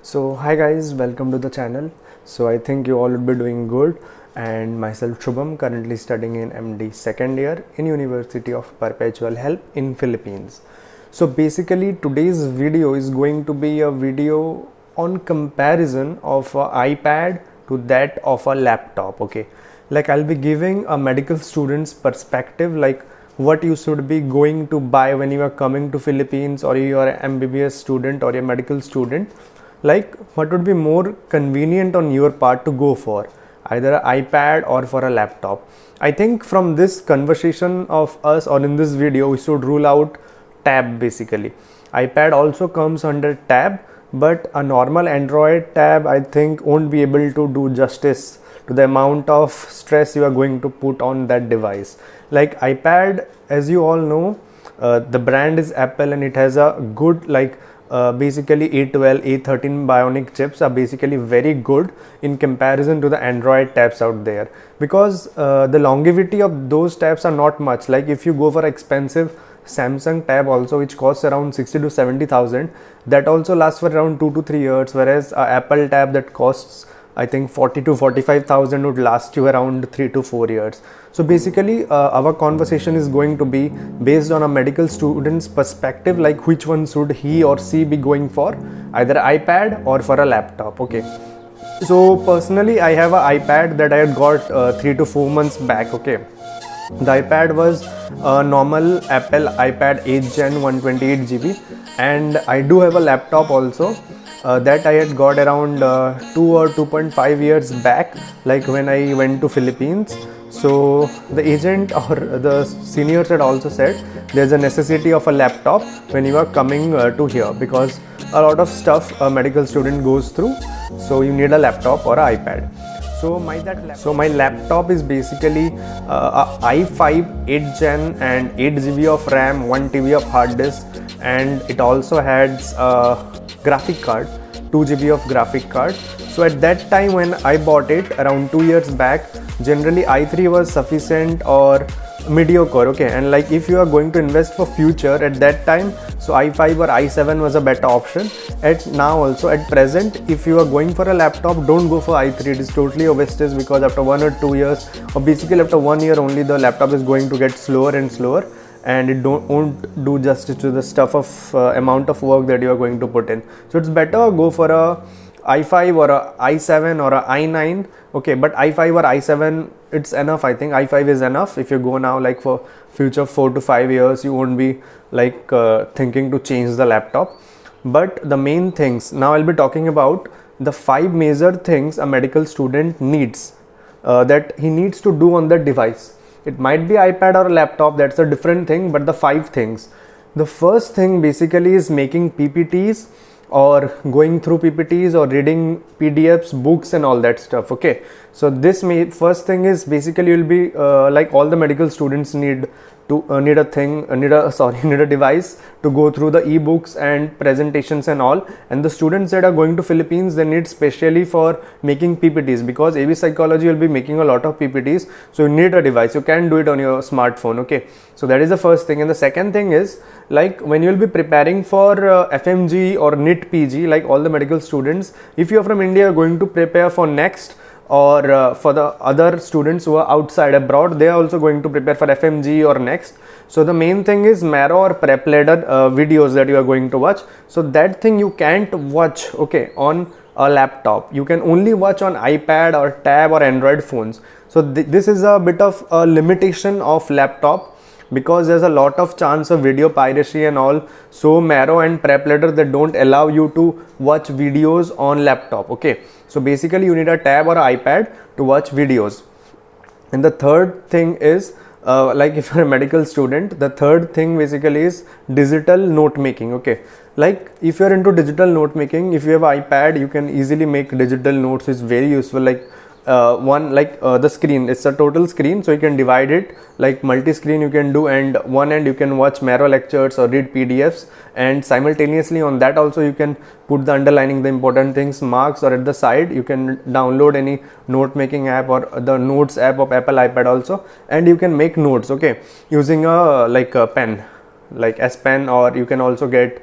So hi guys, welcome to the channel. So I think you all would be doing good, and myself Shubham, currently studying in MD second year in University of Perpetual Help in Philippines. So basically today's video is going to be a video on comparison of a iPad to that of a laptop. Okay, like I'll be giving a medical student's perspective, like what you should be going to buy when you are coming to Philippines, or you are an MBBS student or a medical student. Like what would be more convenient on your part to go for, either an iPad or for a laptop. I think from this conversation of us, or in this video, we should rule out tab. Basically iPad also comes under tab, but a normal Android tab I think won't be able to do justice to the amount of stress you are going to put on that device. Like iPad, as you all know, the brand is Apple, and it has a good, like basically A12, A13 Bionic chips are basically very good in comparison to the Android tabs out there, because the longevity of those tabs are not much. Like if you go for expensive Samsung tab also, which costs around 60 to 70,000, that also lasts for around 2 to 3 years, whereas Apple tab that costs I think 40 to 45,000 would last you around 3 to 4 years. So basically our conversation is going to be based on a medical student's perspective, like which one should he or she be going for, either iPad or for a laptop. Okay, so personally I have an iPad that I had got 3 to 4 months back. Okay, the iPad was a normal Apple iPad 8th Gen 128 GB, and I do have a laptop also that I had got around 2 or 2.5 years back, like when I went to Philippines. So the agent or the seniors had also said there's a necessity of a laptop when you are coming to here, because a lot of stuff a medical student goes through, so you need a laptop or an iPad. So my laptop is basically a i5 8th Gen and 8 GB of RAM, 1 TB of hard disk, and it also has a graphic card, 2 GB of graphic card. So at that time when I bought it around 2 years back, generally i3 was sufficient or mediocre. Okay, and like if you are going to invest for future at that time, so i5 or i7 was a better option. At now also at present, if you are going for a laptop, don't go for i3. It is totally a wastage, because after 1 or 2 years, or basically after 1 year only, the laptop is going to get slower and slower, and it won't do justice to the stuff of amount of work that you are going to put in. So it's better go for a i5 or a i7 or a i9. Okay, but i5 or i7, it's enough. I think i5 is enough. If you go now, like for future 4 to 5 years, you won't be like thinking to change the laptop. But the main things, now I'll be talking about the 5 major things a medical student needs, that he needs to do on the device. It might be iPad or a laptop, that's a different thing, but the 5 things. The first thing basically is making PPTs, or going through PPTs, or reading PDFs, books and all that stuff. Okay, so this first thing is basically you'll be like all the medical students need to need a device to go through the ebooks and presentations and all. And the students that are going to Philippines, they need specially for making PPTs, because AV Psychology will be making a lot of PPTs, so you need a device. You can do it on your smartphone. Okay, so that is the first thing. And the second thing is, like when you will be preparing for FMG or NIT PG, like all the medical students, if you are from India going to prepare for NEXT, or for the other students who are outside abroad, they are also going to prepare for FMG or NEXT. So the main thing is Marrow or Prep Ladder videos that you are going to watch. So that thing you can't watch, okay, on a laptop. You can only watch on iPad or tab or Android phones. So this is a bit of a limitation of laptop, because there's a lot of chance of video piracy and all. So Marrow and Prep Ladder, they don't allow you to watch videos on laptop. Okay, so basically you need a tab or iPad to watch videos. And the third thing is like if you're a medical student, the third thing basically is digital note making. Okay, like if you're into digital note making, if you have iPad, you can easily make digital notes. It's very useful. Like the screen, it's a total screen, so you can divide it like multi-screen you can do, and one end you can watch Marrow lectures or read PDFs, and simultaneously on that also you can put the underlining, the important things, marks, or at the side you can download any note making app or the notes app of Apple iPad also, and you can make notes, okay, using a pen, like S Pen, or you can also get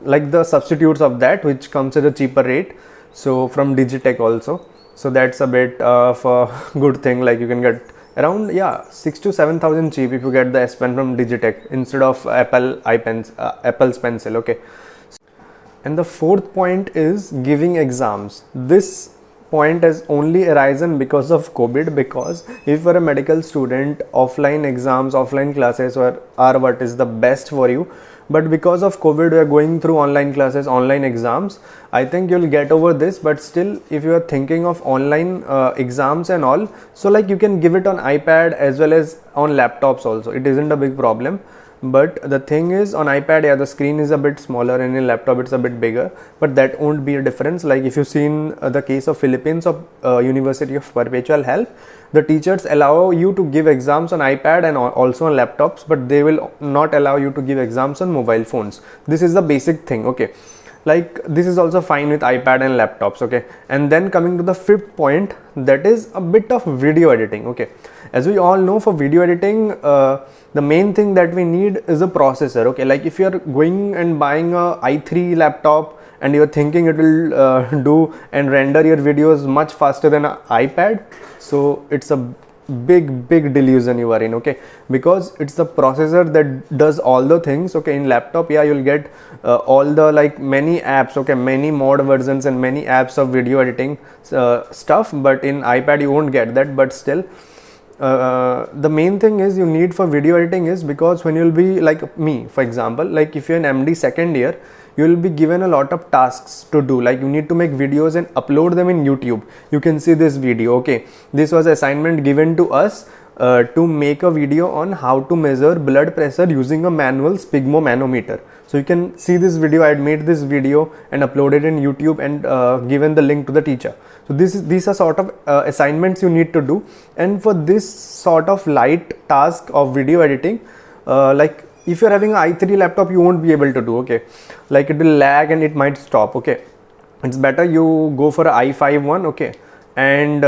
like the substitutes of that, which comes at a cheaper rate. So from Digitech also, so that's a bit of a good thing. Like you can get around 6 to 7,000 cheap if you get the S Pen from Digitech instead of Apple's pencil. Okay. And the fourth point is giving exams. This point has only arisen because of COVID, because if you're a medical student, offline exams, offline classes are what is the best for you. But because of COVID, we are going through online classes, online exams. I think you'll get over this, but still, if you are thinking of online exams and all, so like you can give it on iPad as well as on laptops also. It isn't a big problem. But the thing is, on iPad, the screen is a bit smaller, and in laptop it's a bit bigger, but that won't be a difference. Like if you've seen the case of Philippines of University of Perpetual Help, the teachers allow you to give exams on iPad and also on laptops, but they will not allow you to give exams on mobile phones. This is the basic thing. Okay, like this is also fine with iPad and laptops. Okay, and then coming to the fifth point, that is a bit of video editing. Okay, as we all know, for video editing, the main thing that we need is a processor. Okay, like if you are going and buying a i3 laptop and you're thinking it will do and render your videos much faster than an iPad, so it's a big delusion you are in. Okay, because it's the processor that does all the things. Okay, in laptop, you'll get all the like many apps, okay, many mod versions and many apps of video editing stuff, but in iPad you won't get that. But still, the main thing is you need for video editing is because when you'll be like me, for example, like if you're in MD second year, you will be given a lot of tasks to do. Like you need to make videos and upload them in YouTube. You can see this video. Okay, this was assignment given to us to make a video on how to measure blood pressure using a manual sphygmomanometer. So you can see this video. I had made this video and uploaded in YouTube and given the link to the teacher. So these are sort of assignments you need to do. And for this sort of light task of video editing, like if you're having an i3 laptop, you won't be able to do. Okay, like it will lag and it might stop. Okay, it's better you go for an i5 one. Okay, and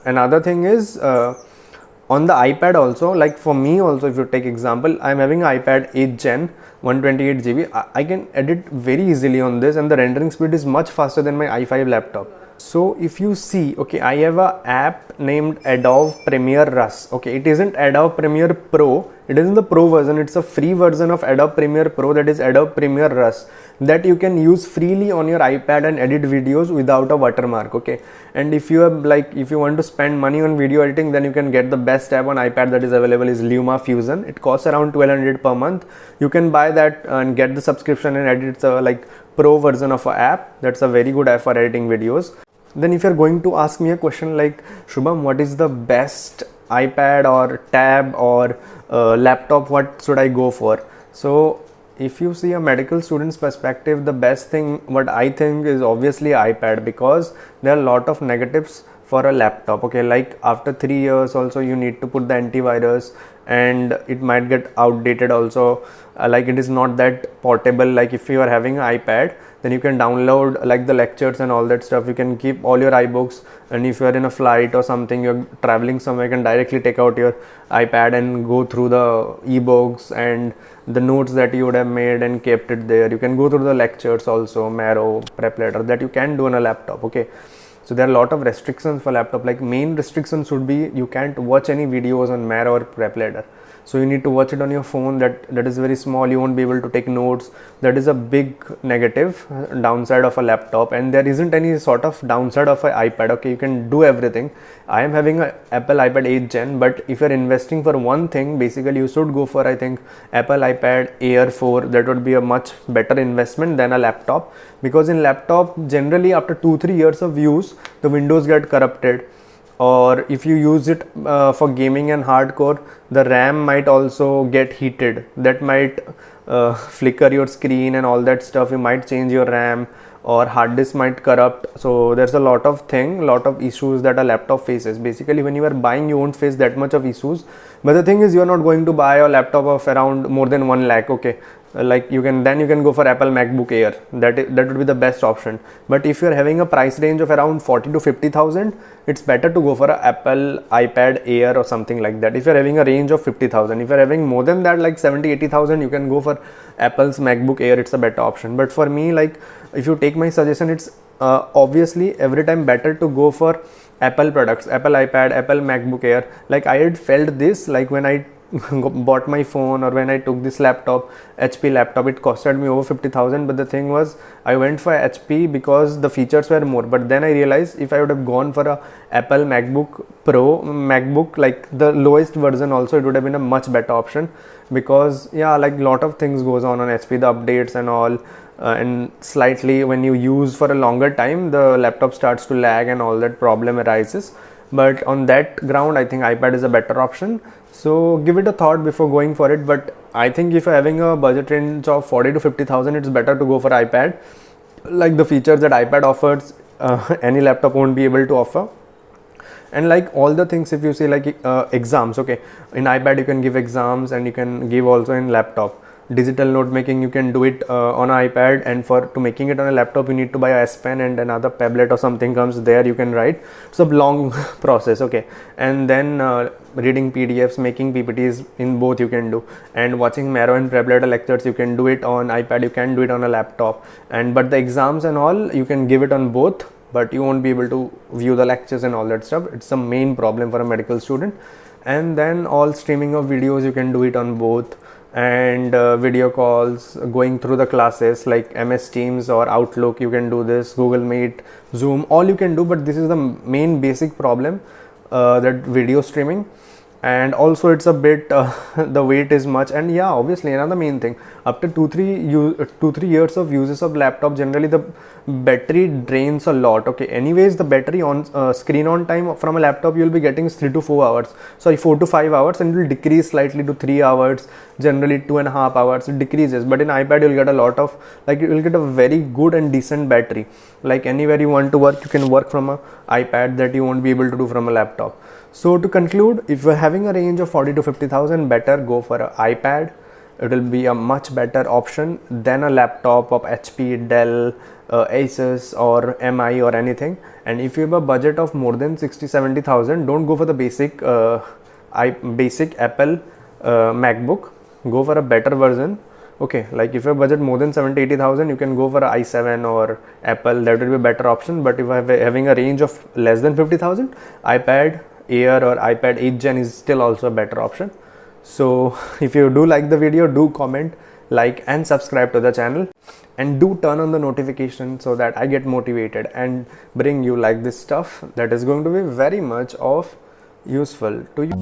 another thing is on the iPad also, like for me also, if you take example, I'm having an iPad 8 Gen 128 GB. I can edit very easily on this, and the rendering speed is much faster than my i5 laptop. So if you see, okay, I have a app named Adobe Premiere Rush. Okay, it isn't Adobe Premiere Pro, it isn't the Pro version, it's a free version of Adobe Premiere Pro, that is Adobe Premiere Rush, that you can use freely on your iPad and edit videos without a watermark. Okay, and if you have if you want to spend money on video editing, then you can get the best app on iPad that is available is Luma Fusion. It costs around 1200 per month. You can buy that and get the subscription and edit. It's a like pro version of an app. That's a very good app for editing videos. Then if you're going to ask me a question like, Shubham, what is the best iPad or tab or laptop, what should I go for? So if you see a medical student's perspective, the best thing what I think is obviously iPad, because there are a lot of negatives for a laptop. Okay, like after 3 years also you need to put the antivirus and it might get outdated also. Like it is not that portable. Like if you are having an iPad, then you can download like the lectures and all that stuff. You can keep all your iBooks, and if you are in a flight or something, you're traveling somewhere, you can directly take out your iPad and go through the ebooks and the notes that you would have made and kept it there. You can go through the lectures also, Marrow, Prep Letter, that you can do on a laptop. Okay, so there are a lot of restrictions for laptop. Like main restrictions should be you can't watch any videos on Marrow or Prep Letter. So you need to watch it on your phone. That is very small. You won't be able to take notes. That is a big negative downside of a laptop, and there isn't any sort of downside of an iPad. Okay, you can do everything. I am having an Apple iPad 8 Gen, but if you're investing for one thing, basically you should go for, I think, Apple iPad Air 4. That would be a much better investment than a laptop, because in laptop generally after 2-3 years of use, the windows get corrupted. Or if you use it for gaming and hardcore, the RAM might also get heated. That might flicker your screen and all that stuff. You might change your RAM, or hard disk might corrupt. So there's a lot of issues that a laptop faces. Basically when you are buying, you won't face that much of issues, but the thing is, you are not going to buy a laptop of around more than 1 lakh. Okay, like you can go for Apple MacBook Air. That would be the best option. But if you're having a price range of around 40 to 50,000, it's better to go for a Apple iPad Air or something like that. If you're having a range of 50,000, if you're having more than that, like 70-80,000, you can go for Apple's MacBook Air. It's a better option. But for me, like if you take my suggestion, it's obviously every time better to go for Apple products, Apple iPad, Apple MacBook Air. Like I had felt this, like when I bought my phone or when I took this laptop, HP laptop, it costed me over 50,000. But the thing was, I went for HP because the features were more. But then I realized if I would have gone for a Apple MacBook Pro, MacBook, like the lowest version also, it would have been a much better option. Because yeah, like lot of things goes on HP, the updates and all. And slightly when you use for a longer time, the laptop starts to lag and all that problem arises. But on that ground, I think iPad is a better option. So give it a thought before going for it. But I think if you're having a budget range of 40 to 50,000, it's better to go for iPad. Like the features that iPad offers, any laptop won't be able to offer. And like all the things, if you see like exams, okay, in iPad you can give exams and you can give also in laptop. Digital note making, you can do it on iPad, and to making it on a laptop you need to buy a S Pen and another tablet or something comes there, you can write. It's a long process, okay. And then reading PDFs, making PPTs, in both you can do. And watching Miro and Prebleta lectures, you can do it on iPad, you can do it on a laptop. But the exams and all, you can give it on both, but you won't be able to view the lectures and all that stuff. It's the main problem for a medical student. And then all streaming of videos, you can do it on both. And video calls, going through the classes like MS Teams or Outlook, you can do this, Google Meet, Zoom, all you can do. But this is the main basic problem, that video streaming. And also it's a bit the weight is much. And yeah, obviously another main thing, after 2-3 years of uses of laptop, generally the battery drains a lot, okay. Anyways, the battery on screen on time from a laptop, you'll be getting 3 to 4 hours, sorry, 4 to 5 hours, and it will decrease slightly to 3 hours, generally 2.5 hours, it decreases. But in iPad you'll get a lot of, like you'll get a very good and decent battery. Like anywhere you want to work, you can work from a iPad that you won't be able to do from a laptop. So to conclude, if you're having a range of 40 to 50,000, better go for an iPad. It will be a much better option than a laptop of HP, Dell, Asus or MI or anything. And if you have a budget of more than 60-70,000, don't go for the basic Apple MacBook. Go for a better version. Okay, like if your budget more than 70-80,000, you can go for a i7 or Apple. That will be a better option. But if I'm having a range of less than 50,000, iPad Air or iPad 8th Gen is still also a better option. So if you do like the video, do comment, like and subscribe to the channel, and do turn on the notification so that I get motivated and bring you like this stuff that is going to be very much of useful to you.